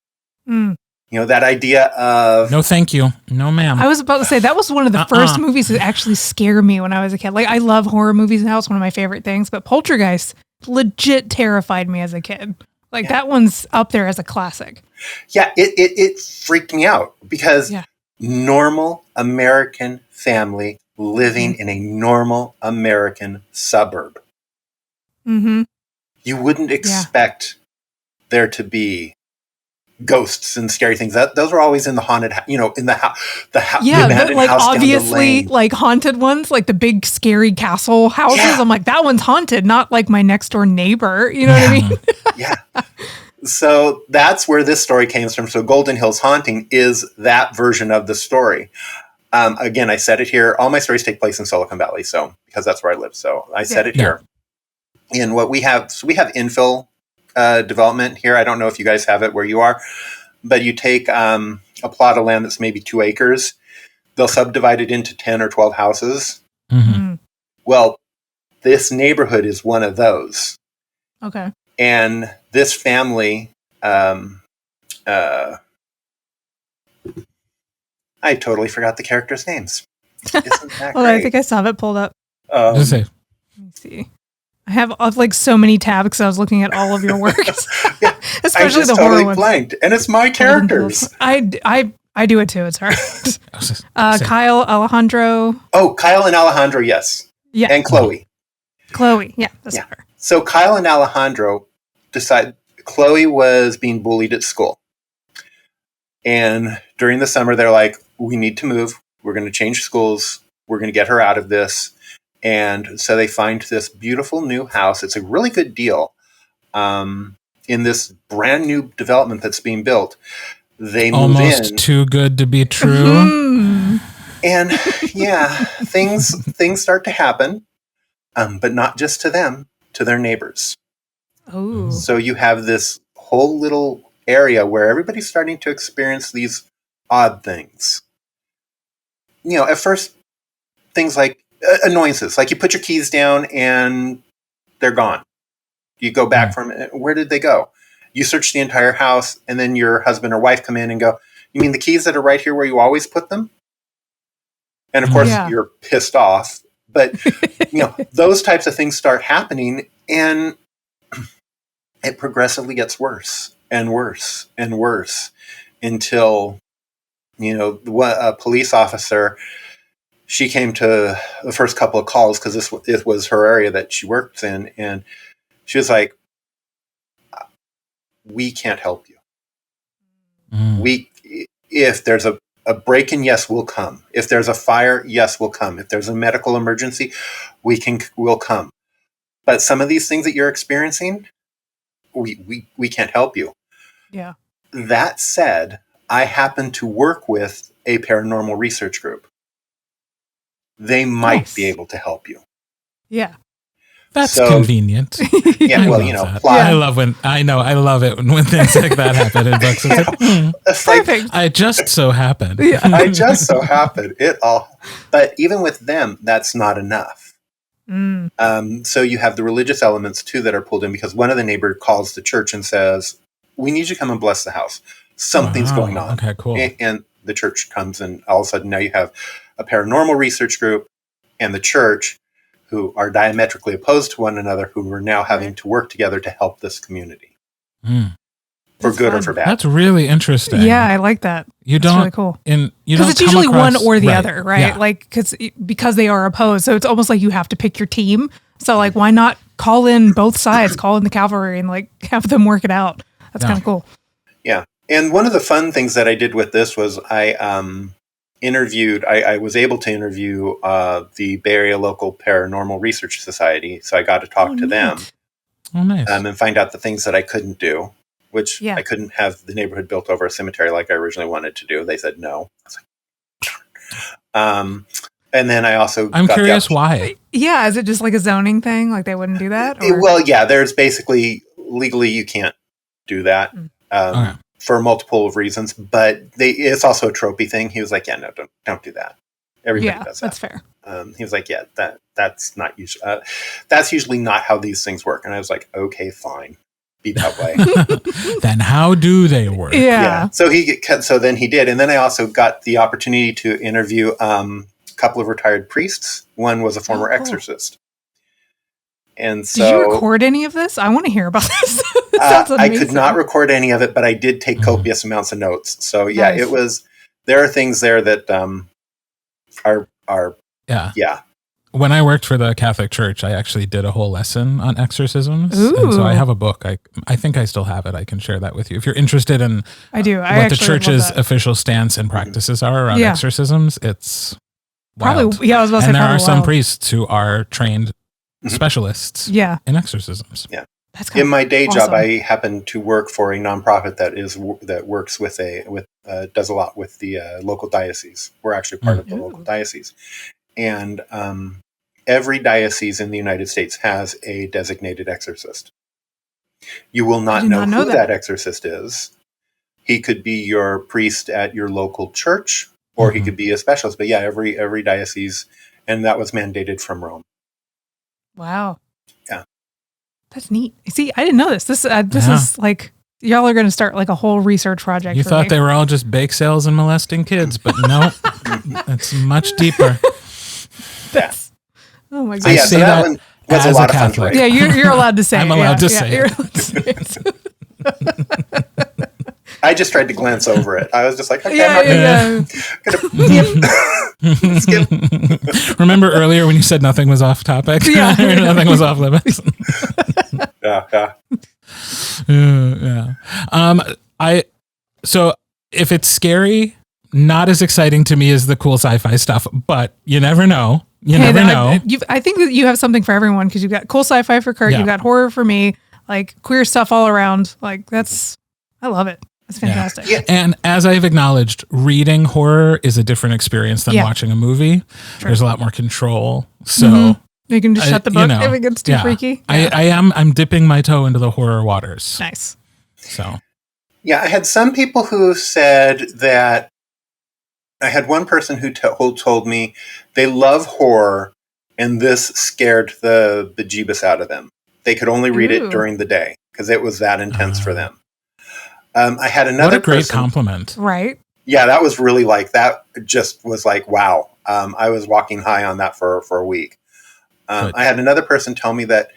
You know, that idea of... No, thank you. No, ma'am. I was about to say, that was one of the first movies that actually scared me when I was a kid. Like, I love horror movies now. It's one of my favorite things. But Poltergeist legit terrified me as a kid. Like, that one's up there as a classic. Yeah, it freaked me out because normal American family living in a normal American suburb. You wouldn't expect there to be ghosts and scary things. Those are always in the haunted, in the house. Yeah, like obviously like haunted ones, like the big scary castle houses. Yeah. I'm like, that one's haunted, not like my next door neighbor. You know what I mean? Yeah. So that's where this story came from. So Golden Hills Haunting is that version of the story. Again, I said it here. All my stories take place in Silicon Valley, so because that's where I live. So I said it here. And what we have infill development here. I don't know if you guys have it where you are, but you take a plot of land that's maybe 2 acres. They'll subdivide it into 10 or 12 houses. Well, this neighborhood is one of those. Okay. And this family, I totally forgot the characters' names. Isn't that great? I think I saw it pulled up. Let me see. I have like so many tabs because I was looking at all of your works, especially the horror ones. Blanked, and it's my characters. I do it too. It's hard. Kyle, Alejandro. Oh, Kyle and Alejandro, yes. Yeah, and Chloe. Yeah, that's her. So Kyle and Alejandro decide. Chloe was being bullied at school, and during the summer, they're like, "We need to move. We're going to change schools. We're going to get her out of this." And so they find this beautiful new house. It's a really good deal in this brand new development that's being built. They move almost too good to be true. And things start to happen, but not just to them, to their neighbors. Oh. So you have this whole little area where everybody's starting to experience these odd things. You know, at first, things like annoyances, like you put your keys down and they're gone. You go back from it. Where did they go? You search the entire house, and then your husband or wife come in and go, "You mean the keys that are right here where you always put them?" And of course, you're pissed off. But those types of things start happening, and it progressively gets worse and worse and worse until a police officer. She came to the first couple of calls because it was her area that she worked in, and she was like, "We can't help you. If there's a break-in, yes, we'll come. If there's a fire, yes, we'll come. If there's a medical emergency, we'll come. But some of these things that you're experiencing, we can't help you." Yeah. That said, I happen to work with a paranormal research group. They might be able to help you. Yeah. That's convenient. Yeah, I love it when things like that happen in books. It's like, perfect. I just so happened. I just so happened. But even with them, that's not enough. So you have the religious elements too that are pulled in, because one of the neighbors calls the church and says, "We need you to come and bless the house. Something's going on." Okay, cool. And the church comes, and all of a sudden now you have a paranormal research group and the church, who are diametrically opposed to one another, who are now having to work together to help this community. for good or for bad. That's really interesting. Yeah, I like that. You That's don't really cool. Because it's usually one or the other, right? Yeah. Like because they are opposed, so it's almost like you have to pick your team. So like, why not call in both sides? Call in the cavalry and like have them work it out. That's kind of cool. Yeah, and one of the fun things that I did with this was I interviewed. I was able to interview the Bay Area Local Paranormal Research Society, so I got to talk to them. Oh, nice. And find out the things that I couldn't do, which I couldn't have the neighborhood built over a cemetery like I originally wanted to do. They said no. I was like, and then I also I'm curious why. Yeah, is it just like a zoning thing? Like they wouldn't do that? Or? Well, yeah, there's basically legally you can't do that for multiple of reasons, but it's also a tropey thing. He was like, yeah, no, don't do that. Everybody does that. That's fair. He was like, yeah, that's not usually that's usually not how these things work. And I was like, okay, fine, be that way. Then how do they work? Yeah. So then he did, and then I also got the opportunity to interview a couple of retired priests. One was a former exorcist. And so, did you record any of this? I want to hear about this. I could not record any of it, but I did take copious amounts of notes. So yeah, It was. There are things there that are. Yeah. When I worked for the Catholic Church, I actually did a whole lesson on exorcisms. Ooh. And so I have a book. I think I still have it. I can share that with you. If you're interested in what the church's official stance and practices are around exorcisms, it's wild. Probably, I was about to say, and there are some priests who are trained specialists in exorcisms. Yeah. That's kind in my day job, I happen to work for a nonprofit that works does a lot with the local diocese. We're actually part of the local diocese. And every diocese in the United States has a designated exorcist. You will not know who that exorcist is. He could be your priest at your local church, or he could be a specialist. But yeah, every diocese, and that was mandated from Rome. Wow. Yeah. That's neat. See, I didn't know this. This is like, y'all are going to start like a whole research project. You thought they were all just bake sales and molesting kids, but no, it's much deeper. Oh my God. So yeah, so that one was a lot of fun. Yeah, you're allowed to say I'm allowed to say you're allowed to say it. I just tried to glance over it. I was just like, okay, I'm not gonna skip. Remember earlier when you said nothing was off topic? Yeah. Nothing was off limits. So if it's scary, not as exciting to me as the cool sci-fi stuff, but you never know. You never know. I think that you have something for everyone, because you've got cool sci-fi for Kirt, you've got horror for me, like queer stuff all around. Like I love it. It's fantastic. Yeah. And as I've acknowledged, reading horror is a different experience than watching a movie. Sure. There's a lot more control. So you can just shut the book if it gets too freaky. I'm dipping my toe into the horror waters. Nice. So yeah, I had some people who said that. I had one person who told me they love horror, and this scared the bejeebus out of them. They could only read it during the day because it was that intense for them. I had another what a great person, compliment. Right. Yeah, that was really that just was like, wow. I was walking high on that for a week. I had another person tell me that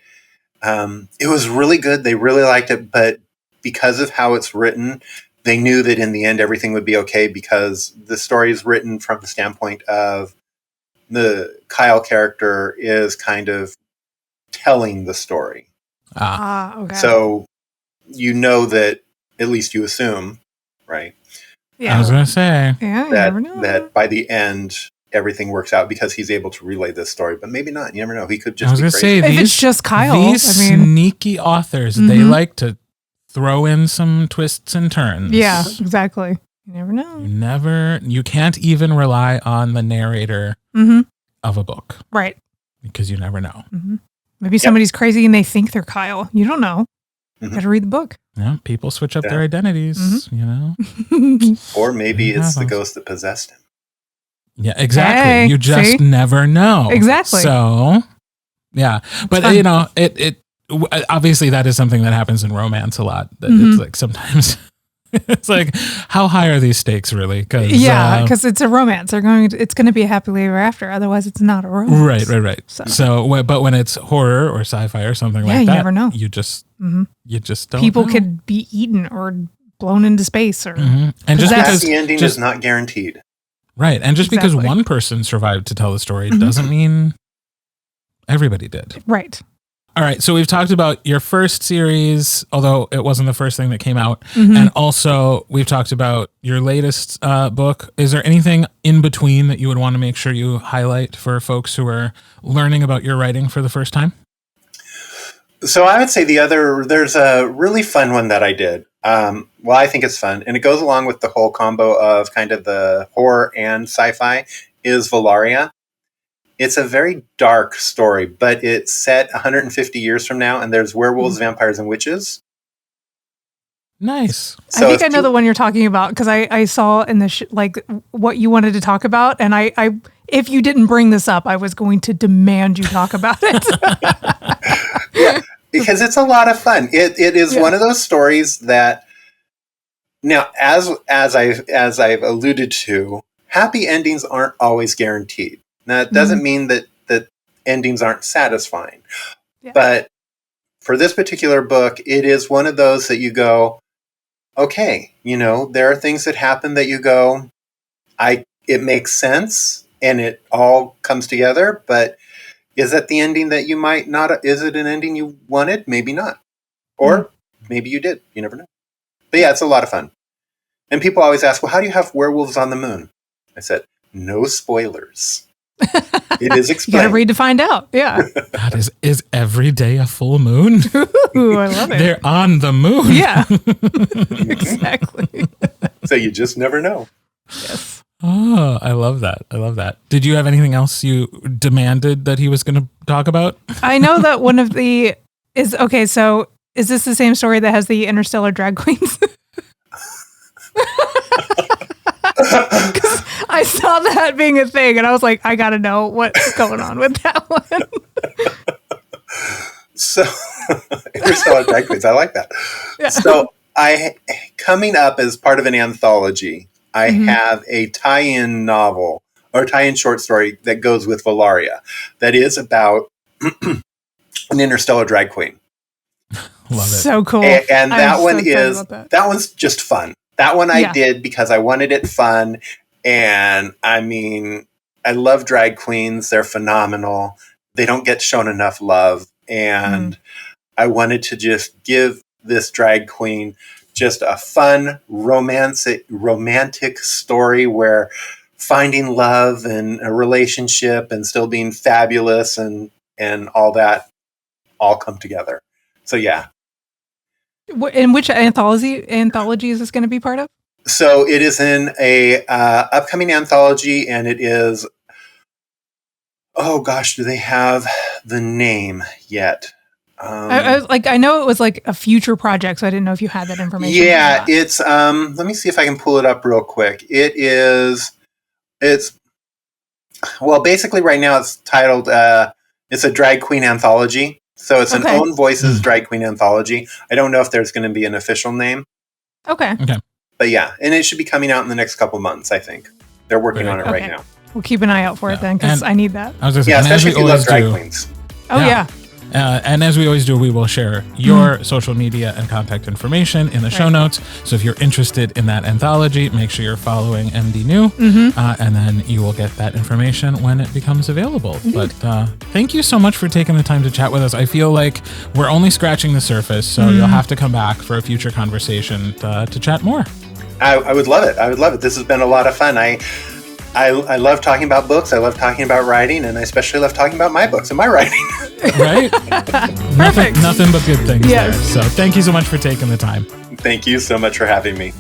it was really good. They really liked it, but because of how it's written, they knew that in the end everything would be okay, because the story is written from the standpoint of the Kyle character is kind of telling the story. Okay. So you know that, at least you assume, right? Yeah. I was going to say that by the end everything works out because he's able to relay this story, but maybe not. You never know. He could just be crazy. If it's just Kyle, these sneaky authors, they like to throw in some twists and turns. Yeah, exactly. You never know. You can't even rely on the narrator of a book. Right. Because you never know. Maybe somebody's crazy and they think they're Kyle. You don't know. You got to read the book. Yeah, people switch up their identities, you know. Or maybe it's the ghost that possessed him. Yeah, exactly. You just never know. Exactly. So, yeah. But, you know, it obviously that is something that happens in romance a lot. That it's like sometimes It's like, how high are these stakes really? Because it's a romance. It's going to be a happily ever after. Otherwise, it's not a romance. Right. So, but when it's horror or sci-fi or something like that, you never know. You just don't. People know. could be eaten or blown into space, or and just because the ending is not guaranteed. Right, and just because one person survived to tell the story doesn't mean everybody did. Right. All right, so we've talked about your first series, although it wasn't the first thing that came out. And also we've talked about your latest book. Is there anything in between that you would want to make sure you highlight for folks who are learning about your writing for the first time? So I would say there's a really fun one that I did. Well, I think it's fun, and it goes along with the whole combo of kind of the horror and sci-fi, is Valaria. It's a very dark story, but it's set 150 years from now, and there's werewolves, vampires, and witches. Nice. So I think I know the one you're talking about, because I saw in the what you wanted to talk about, and I if you didn't bring this up, I was going to demand you talk about it. Because it's a lot of fun. It is one of those stories that, now, as I've alluded to, happy endings aren't always guaranteed. Now, it doesn't mean that endings aren't satisfying. Yeah. But for this particular book, it is one of those that you go, okay, there are things that happen that you go, it makes sense and it all comes together, but is that the ending that you might not, is it an ending you wanted? Maybe not. Or maybe you did. You never know. But yeah, it's a lot of fun. And people always ask, well, how do you have werewolves on the moon? I said, no spoilers. It is explained. You gotta read to find out. Yeah. God, is every day a full moon? Ooh, I love it. They're on the moon. Yeah. Exactly. So you just never know. Yes. Oh, I love that. Did you have anything else you demanded that he was going to talk about? I know that one of the so is this the same story that has the interstellar drag queens? Because I saw that being a thing, and I was like, I gotta know what's going on with that one. So, interstellar drag queens, I like that. Yeah. So, coming up as part of an anthology, I have a tie-in novel or tie-in short story that goes with Valaria that is about an interstellar drag queen. Love it. So cool. And that that one's just fun. That one I did because I wanted it fun. And I mean, I love drag queens. They're phenomenal. They don't get shown enough love. And I wanted to just give this drag queen just a fun, romantic story where finding love and a relationship and still being fabulous and all that all come together. So, yeah. In which anthology is this going to be part of? So it is in a upcoming anthology, and it is, oh gosh, do they have the name yet? I know it was like a future project, so I didn't know if you had that information. Yeah, it's let me see if I can pull it up real quick. It's basically right now it's titled it's a drag queen anthology. So it's an Own Voices drag queen anthology. I don't know if there's going to be an official name. Okay. But yeah, and it should be coming out in the next couple months, I think. They're working on it right now. We'll keep an eye out for it then, because I need that. I was just especially if you love drag queens. Oh, yeah. And as we always do, we will share your social media and contact information in the show notes. So if you're interested in that anthology, make sure you're following MD New, and then you will get that information when it becomes available. But thank you so much for taking the time to chat with us. I feel like we're only scratching the surface, so you'll have to come back for a future conversation to chat more. I would love it. This has been a lot of fun. I love talking about books. I love talking about writing, and I especially love talking about my books and my writing. Right? Perfect. Nothing but good things there. So thank you so much for taking the time. Thank you so much for having me.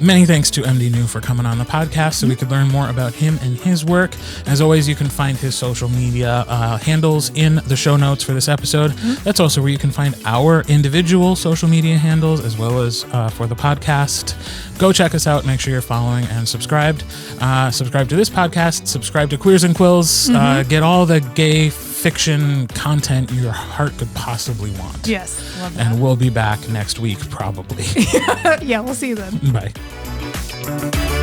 Many thanks to MD New for coming on the podcast so we could learn more about him and his work. As always, you can find his social media handles in the show notes for this episode. That's also where you can find our individual social media handles as well as for the podcast. Go check us out. Make sure you're following and subscribed. Subscribe to this podcast. Subscribe to Queers and Quills. Get all the gay fiction content your heart could possibly want. Yes, love that. And we'll be back next week, probably. Yeah, we'll see you then. Bye.